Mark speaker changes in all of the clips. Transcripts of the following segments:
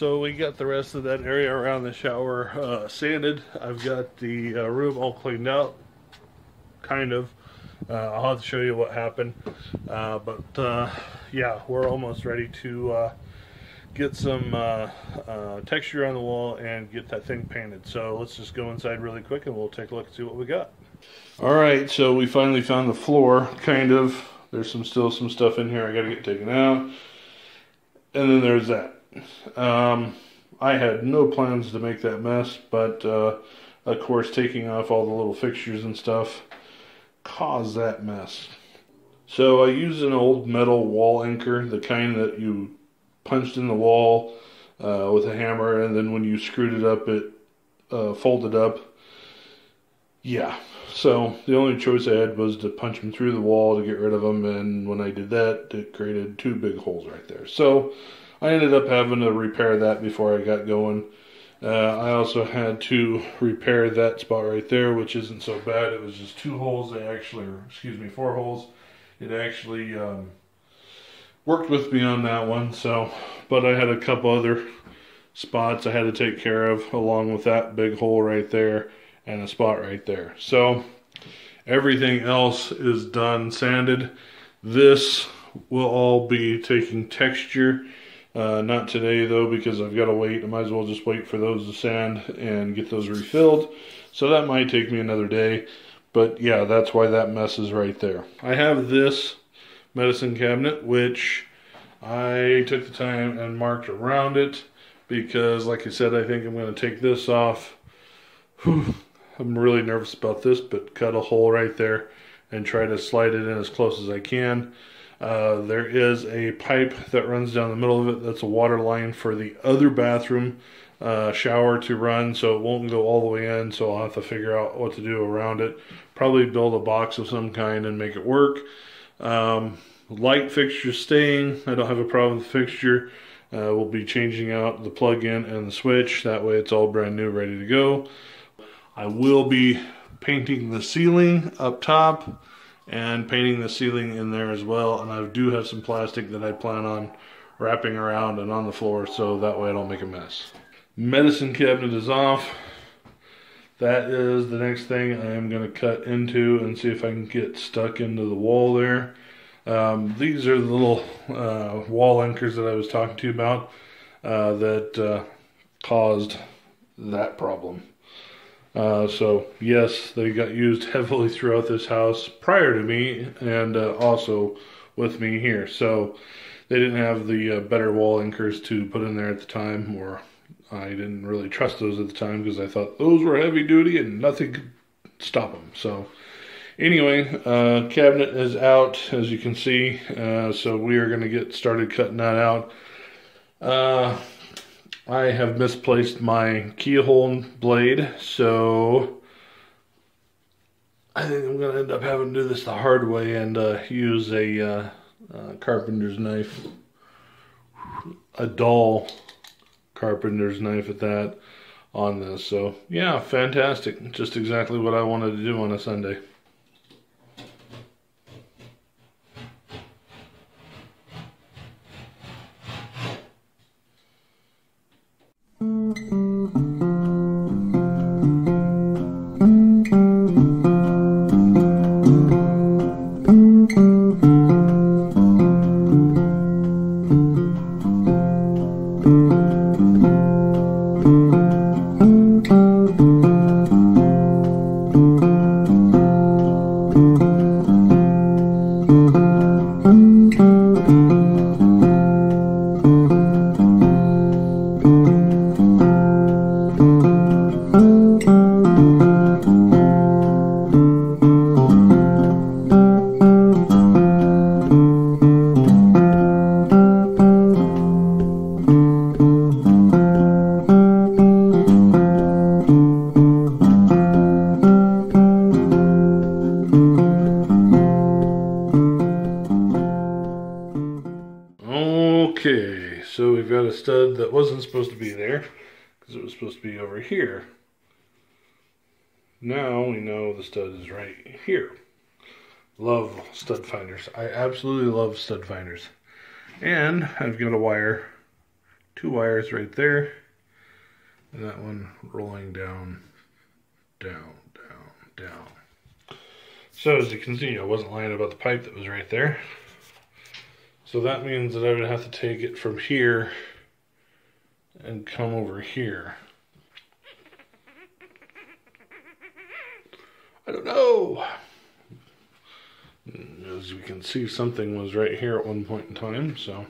Speaker 1: So we got the rest of that area around the shower sanded. I've got the room all cleaned out, kind of. I'll have to show you what happened. Yeah, we're almost ready to get some texture on the wall and get that thing painted. So let's just go inside really quick and we'll take a look and see what we got. Alright, so we finally found the floor, kind of. There's still some stuff in here I gotta get taken out. And then there's that. I had no plans to make that mess, but of course taking off all the little fixtures and stuff caused that mess. So I used an old metal wall anchor, the kind that you punched in the wall with a hammer, and then when you screwed it up, it folded up. Yeah, so the only choice I had was to punch them through the wall to get rid of them, and when I did that, it created two big holes right there. So I ended up having to repair that before I got going. I also had to repair that spot right there, which isn't so bad. It was just 2 holes. Excuse me, 4 holes. It actually worked with me on that one. So, but I had a couple other spots I had to take care of, along with that big hole right there and a spot right there. So everything else is done, sanded. This will all be taking texture. Not today though, because I've got to wait. I might as well just wait for those to sand and get those refilled. So that might take me another day. But yeah, that's why that mess is right there. I have this medicine cabinet, which I took the time and marked around it, because like I said, I think I'm going to take this off. Whew, I'm really nervous about this, but cut a hole right there and try to slide it in as close as I can. There is a pipe that runs down the middle of it. That's a water line for the other bathroom shower to run, so it won't go all the way in, so I'll have to figure out what to do around it. Probably build a box of some kind and make it work. Light fixture staying. I don't have a problem with the fixture. We'll be changing out the plug-in and the switch. That way it's all brand new, ready to go. I will be painting the ceiling up top and painting the ceiling in there as well, and I do have some plastic that I plan on wrapping around and on the floor, so that way I don't make a mess. Medicine cabinet is off. That is the next thing I am going to cut into and see if I can get stuck into the wall there. These are the little wall anchors that I was talking to you about that caused that problem. So yes, they got used heavily throughout this house prior to me, and also with me here. So they didn't have the better wall anchors to put in there at the time, or I didn't really trust those at the time because I thought those were heavy duty and nothing could stop them. So anyway, cabinet is out, as you can see. So we are going to get started cutting that out. I have misplaced my keyhole blade, so I think I'm going to end up having to do this the hard way and use a carpenter's knife, a dull carpenter's knife at that, on this. So yeah, fantastic. Just exactly what I wanted to do on a Sunday. Okay, so we've got a stud that wasn't supposed to be there because it was supposed to be over here. Now we know the stud is right here. Love stud finders. I absolutely love stud finders. And I've got a wire 2 wires right there, and that one rolling down, down, down, down. So as you can see, I wasn't lying about the pipe that was right there. So that means that I would have to take it from here and come over here. I don't know. As you can see, something was right here at one point in time, so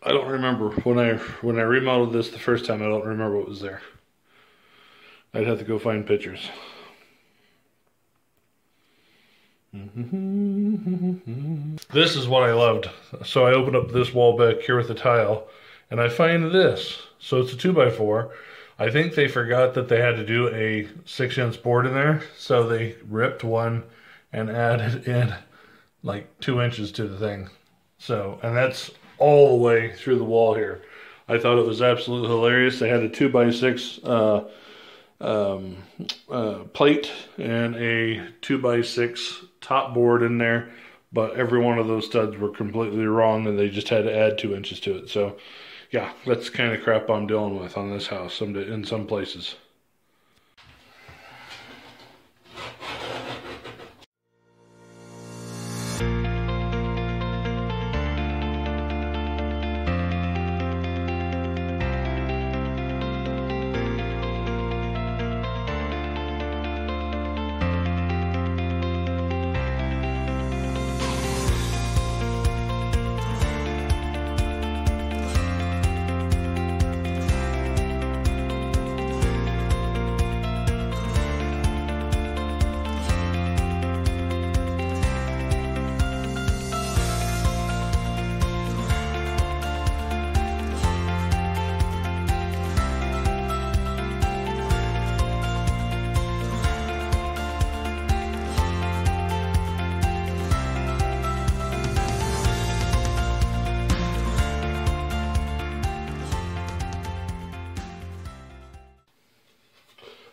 Speaker 1: I don't remember. When I remodeled this the first time, I don't remember what was there. I'd have to go find pictures. This is what I loved. So I opened up this wall back here with the tile, and I find this. So it's a 2x4. I think they forgot that they had to do a 6-inch board in there, so they ripped one and added in like 2 inches to the thing. So, and that's all the way through the wall here. I thought it was absolutely hilarious. They had a 2x6 plate and a 2x6 top board in there, but every one of those studs were completely wrong, and they just had to add 2 inches to it. So yeah, that's the kind of crap I'm dealing with on this house in some places.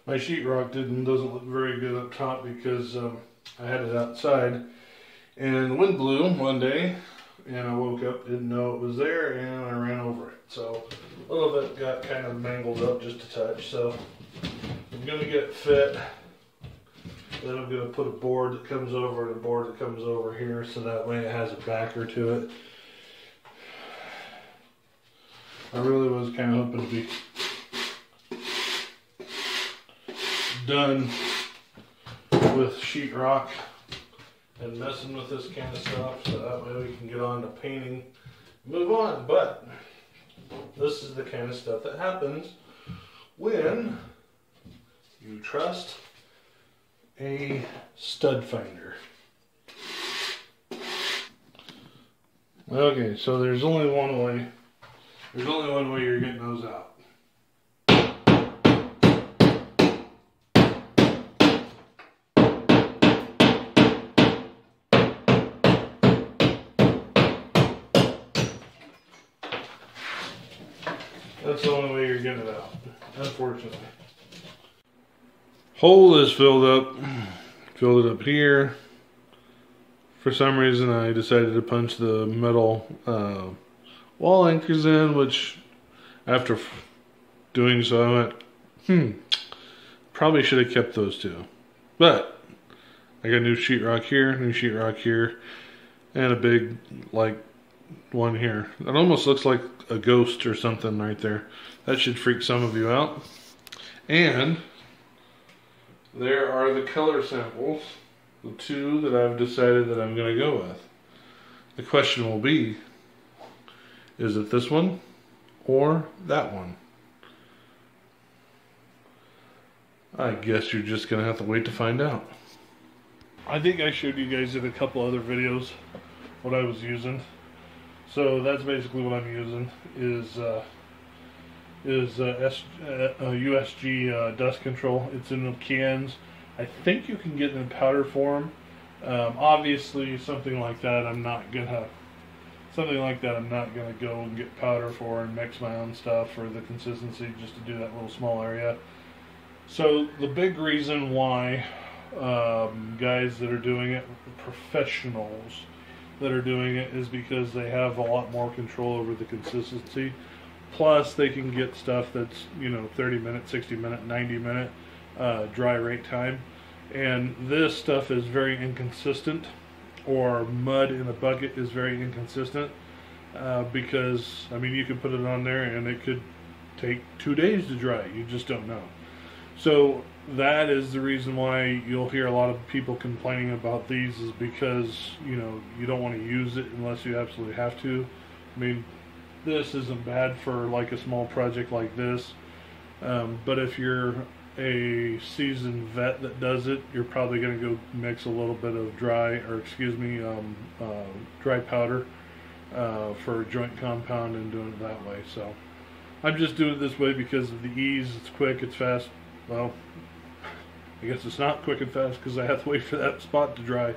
Speaker 1: My sheetrock doesn't look very good up top because I had it outside, and the wind blew one day, and I woke up, didn't know it was there, and I ran over it. So a little bit got kind of mangled up just a touch. So I'm going to get it fit. Then I'm going to put a board that comes over and a board that comes over here, so that way it has a backer to it. I really was kind of hoping to be done with sheetrock and messing with this kind of stuff, so that way we can get on to painting, move on. But this is the kind of stuff that happens when you trust a stud finder. Okay, so there's only one way. There's only one way you're getting those out. That's the only way you're getting it out, unfortunately. Hole is filled up. Filled it up here. For some reason I decided to punch the metal wall anchors in, which after doing so I went, probably should have kept those two. But I got new sheetrock here, and a big like one here. It almost looks like a ghost or something right there. That should freak some of you out. And there are the color samples, the two that I've decided that I'm going to go with. The question will be, is it this one or that one? I guess you're just going to have to wait to find out. I think I showed you guys in a couple other videos what I was using. So that's basically what I'm using is USG dust control. It's in the cans. I think you can get it in powder form. Obviously, something like that I'm not gonna go and get powder for and mix my own stuff for the consistency, just to do that little small area. So the big reason why guys that are doing it, professionals, that are doing it is because they have a lot more control over the consistency. Plus, they can get stuff that's, 30 minute, 60 minute, 90 minute dry rate time. And this stuff is very inconsistent, or mud in a bucket is very inconsistent, because, you can put it on there and it could take 2 days to dry. You just don't know. So that is the reason why you'll hear a lot of people complaining about these, is because, you don't want to use it unless you absolutely have to. This isn't bad for like a small project like this, but if you're a seasoned vet that does it, you're probably going to go mix a little bit of dry powder for joint compound and doing it that way. So I'm just doing it this way because of the ease. It's quick, it's fast. Well, I guess it's not quick and fast because I have to wait for that spot to dry.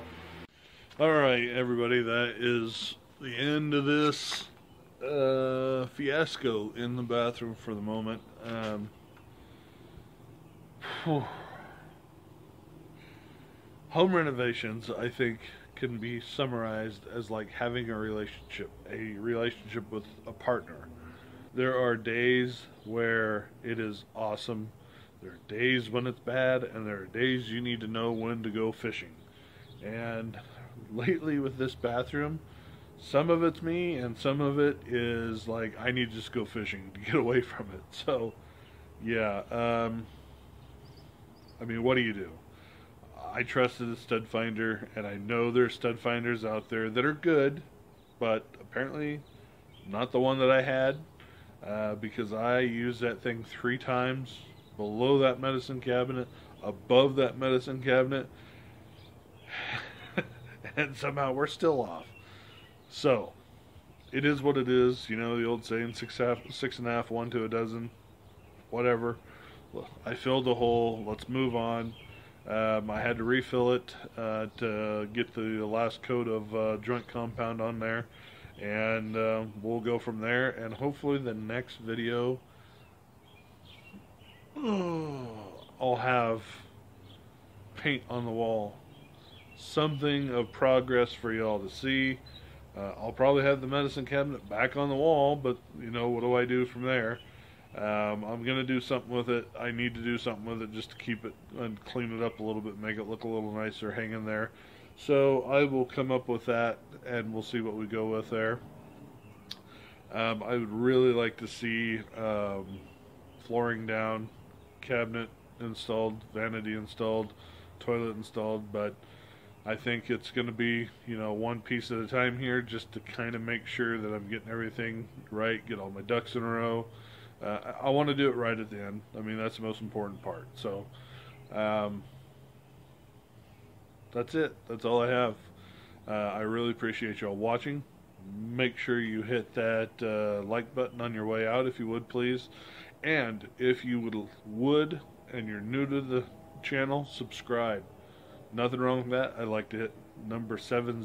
Speaker 1: Alright everybody, that is the end of this fiasco in the bathroom for the moment. Home renovations, I think, can be summarized as like having a relationship with a partner. There are days where it is awesome. There are days when it's bad, and there are days you need to know when to go fishing. And lately with this bathroom, some of it's me and some of it is like I need to just go fishing to get away from it. So yeah, what do you do? I trusted a stud finder, and I know there's stud finders out there that are good, but apparently not the one that I had, because I used that thing 3 times, below that medicine cabinet, above that medicine cabinet, and somehow we're still off. So it is what it is. The old saying, six and a half, 1 to a dozen, whatever. I filled the hole. Let's move on. I had to refill it to get the last coat of joint compound on there, and we'll go from there. And hopefully the next video, I'll have paint on the wall, something of progress for y'all to see. I'll probably have the medicine cabinet back on the wall, but what do I do from there? I'm going to do something with it. I need to do something with it just to keep it and clean it up a little bit, make it look a little nicer hanging there. So I will come up with that, and we'll see what we go with there. I would really like to see flooring down, cabinet installed, vanity installed, toilet installed, but I think it's going to be, one piece at a time here, just to kind of make sure that I'm getting everything right, get all my ducks in a row. I want to do it right at the end. That's the most important part. So, that's it. That's all I have. I really appreciate y'all watching. Make sure you hit that like button on your way out, if you would, please. And if you would, and you're new to the channel, subscribe. Nothing wrong with that. I'd like to hit number 70,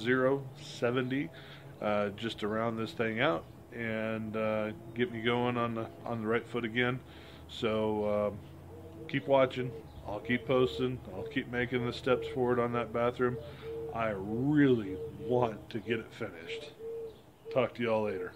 Speaker 1: just to round this thing out and get me going on the right foot again. So keep watching. I'll keep posting. I'll keep making the steps forward on that bathroom. I really want to get it finished. Talk to y'all later.